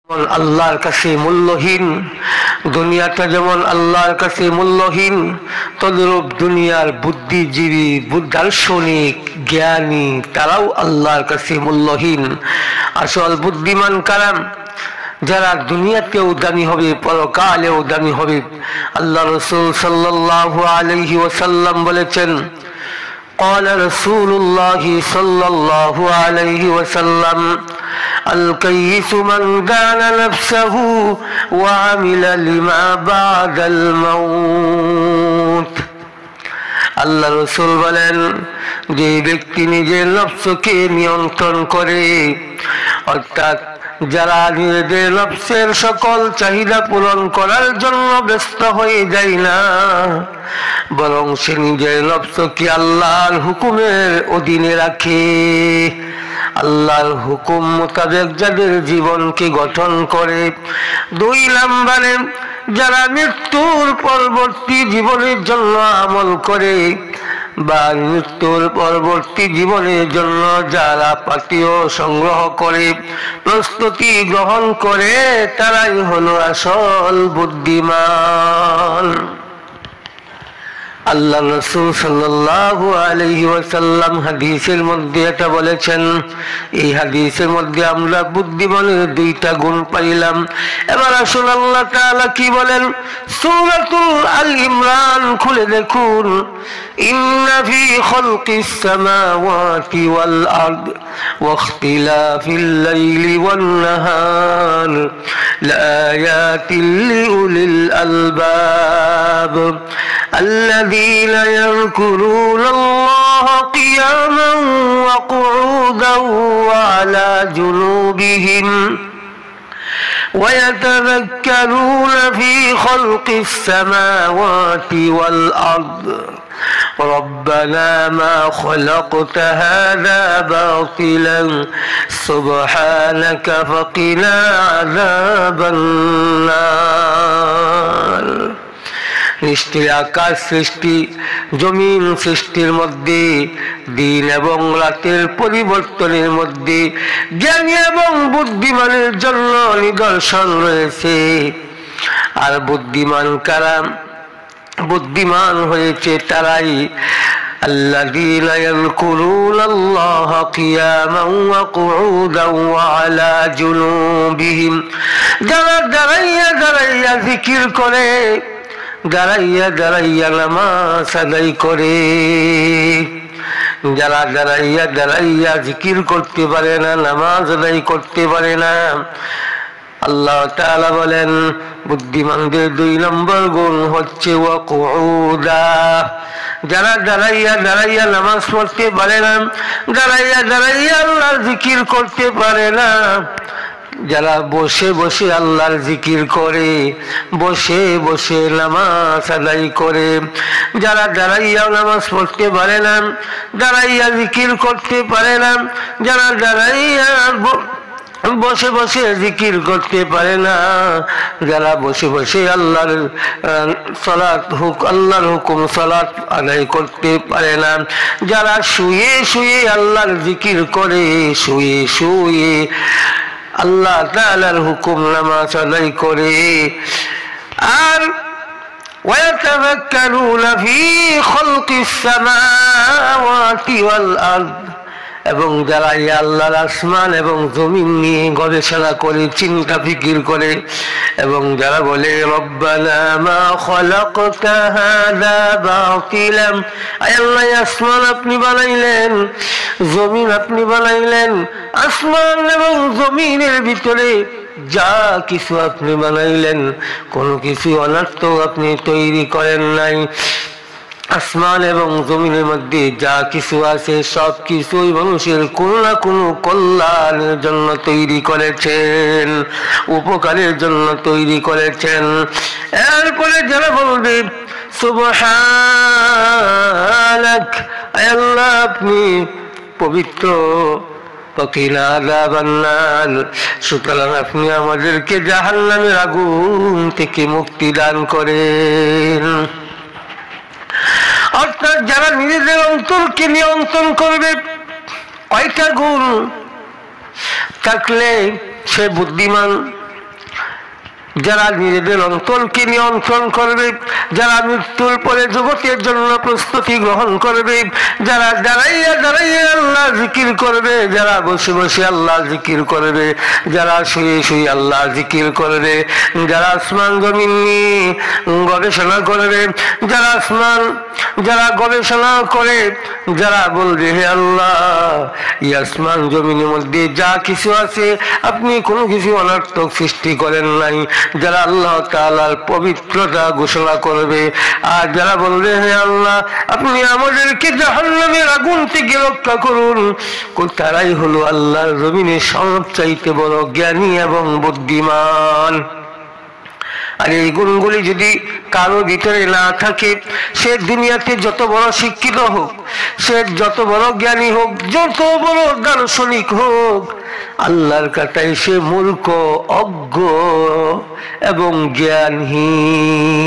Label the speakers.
Speaker 1: আল্লাহর কাছে মূল্যহীন, দুনিয়াটা যেমন আল্লাহর কাছে মূল্যহীন, তদ্রূপ দুনিয়ার বুদ্ধিজীবী, দার্শনিক, জ্ঞানী তারাও আল্লাহর কাছে মূল্যহীন। আসল বুদ্ধিমান কারা? যারা দুনিয়াতেও দামি হবে, পরকালেও দামি হবে। আল্লাহ রাসূল সাল্লাল্লাহু আলাইহি ওয়াসাল্লাম বলেছেন, قال رسول الله صلى الله عليه وسلم الكيس من دان نفسه وعمل لما بعد الموت। আল্লাহ রাসূল বলেন, যে ব্যক্তি নিজের নফসকে নিয়ন্ত্রণ করে, অর্থাৎ যারা নিজেদের নফসের সকল চাহিদা পূরণ করার জন্য ব্যস্ত হয়ে যায় না, বরং সে নিজের নফসকে আল্লাহর হুকুমের অধীনে রাখে, আল্লাহর হুকুম মোতাবেক যাদের জীবনকে গঠন করে। 2 নম্বরে, যারা মৃত্যুর পরবর্তী জীবনের জন্য আমল করে বা মৃত্যুর পরবর্তী জীবনের জন্য যারা পাথেয় সংগ্রহ করে, প্রস্তুতি গ্রহণ করে, তারাই হলো আসল বুদ্ধিমান। আল্লাহ রাসূল সাল্লাল্লাহু আলাইহি ওয়াসাল্লাম হাদিসের মধ্যে এটা বলেছেন। এই হাদিসের মধ্যে আমরা বুদ্ধিমানের 2টা গুণ পাইলাম। এবার আসুন আল্লাহ তাআলা কি বলেন, সূরাতুল আল ইমরান খুলে দেখুন। ইন্না ফি খালকিস সামাওয়াতি ওয়াল আরদ ওয়া ইখতিলাফিল লাইলি ওয়ান নাহার লাআয়াতিল লিউলিল আলবাব الذين يذكرون الله قياما وقعودا وعلى جنوبهم ويتذكرون في خلق السماوات والأرض ربنا ما خلقت هذا باطلا سبحانك فقنا عذاب النار। নিশ্চয় আকাশ সৃষ্টি, জমিন সৃষ্টির মধ্যে, দিন এবং রাতের পরিবর্তনের মধ্যে জ্ঞানী এবং বুদ্ধিমানের জন্য নিদর্শন রয়েছে। আর বুদ্ধিমান কারা? বুদ্ধিমান হয়েছে তারাই الذين يذكرون الله قياما وقعودا وعلى جنوبهم। যারা দাঁড়াইয়া দাঁড়াইয়া জিকির করে, দাঁড়াইয়া দাঁড়াইয়া নামাজ আদায় করে। যারা দাঁড়াইয়া দাঁড়াইয়া জিকির করতে পারে না, নামাজ আদায় করতে পারে না, আল্লাহ তাআলা বলেন বুদ্ধিমানদের 2 নম্বর গুণ হচ্ছে ওয়াকুউদা। যারা দাঁড়াইয়া দাঁড়াইয়া নামাজ পড়তে পারে না, দাঁড়াইয়া দাঁড়াইয়া আল্লাহর জিকির করতে পারে না, যারা বসে বসে আল্লাহর জিকির করে, বসে বসে নামাজ আদায় করে, যারা দাঁড়াইয়া নামাজ পড়তে পারে না, দাঁড়াইয়া জিকির করতে পারে না, যারা দাঁড়াইয়া বসে বসে জিকির করতে পারে না, যারা বসে বসে আল্লাহর হুকুম সালাত আদায় করতে পারে না, যারা শুয়ে শুয়ে আল্লাহর জিকির করে, শুয়ে শুয়ে আল্লাহ তাআলার হুকুম নামাজ আদায় করে। আর ওয়াতাযাক্কারুনা ফি খালকিস সামাওয়াতি ওয়াল আরদ, এবং যারা আল্লাহর আসমান এবং জমিন নিয়ে গবেষণা করে, চিন্তা ফিকির করে, এবং যারা বলে রব্বানা মা খালাকতা হাযা বাতিলাম, আল্লাহ আসমান আপনি বানাইলেন, জমিন আপনি বানাইলেন, আসমান এবং জমিনের ভিতরে যা কিছু আপনি বানাইলেন, কোনো কিছু অনর্থক আপনি তৈরি করেন নাই। আসমান এবং জমিনের মধ্যে যা কিছু আছে সব কিছুই মানুষের কোনো না কোনো কল্যাণের জন্য তৈরি করেছেন, উপকারের জন্য তৈরি করেছেন। এরপরে যারা বলবে সুবহানাক, আল্লাহ আপনি পবিত্র, ফাকিনা আযাবান নার, সুতরাং আপনি আমাদেরকে জাহান্নামের আগুন থেকে মুক্তি দান করেন। অর্থাৎ যারা নিজেদের অন্তরকে নিয়ন্ত্রণ করবে, কয়টা গুণ থাকলে সে বুদ্ধিমান, যারা নিজেদের অন্তরকে নিয়ন্ত্রণ করবে, যারা মৃত্যুর পরে জগতের জন্য প্রস্তুতি গ্রহণ করবে, যারা দাঁড়াইয়া দাঁড়াইয়া আল্লাহ জিকির করবে, যারা বসে বসে আল্লাহ জিকির করবে, যারা শুয়ে শুয়ে আল্লাহ জিকির করবে, যারা আসমান জমিন নিয়ে গবেষণা করবে, যারা গবেষণা করে, যারা বলবে হে আল্লাহ এই আসমান জমিনের মধ্যে যা কিছু আছে আপনি কোনো কিছু অনর্থক সৃষ্টি করেন নাই, যারা আল্লাহ তাআলার পবিত্রতা ঘোষণা করবে, আর যারা বলবে হে আল্লাহ আপনি আমাদেরকে জাহান্নামের আগুন থেকে রক্ষা করুন, তারাই হলো আল্লাহর জমিনে সবচাইতে বড় জ্ঞানী এবং বুদ্ধিমান। আর এই গুণগুলি যদি কারো ভিতরে না থাকে, সে দুনিয়াতে যত বড় শিক্ষিত হোক, সে যত বড় জ্ঞানী হোক, যত বড় দার্শনিক হোক, আল্লাহর কাছে সে মূর্খ, অজ্ঞ এবং জ্ঞানহীন।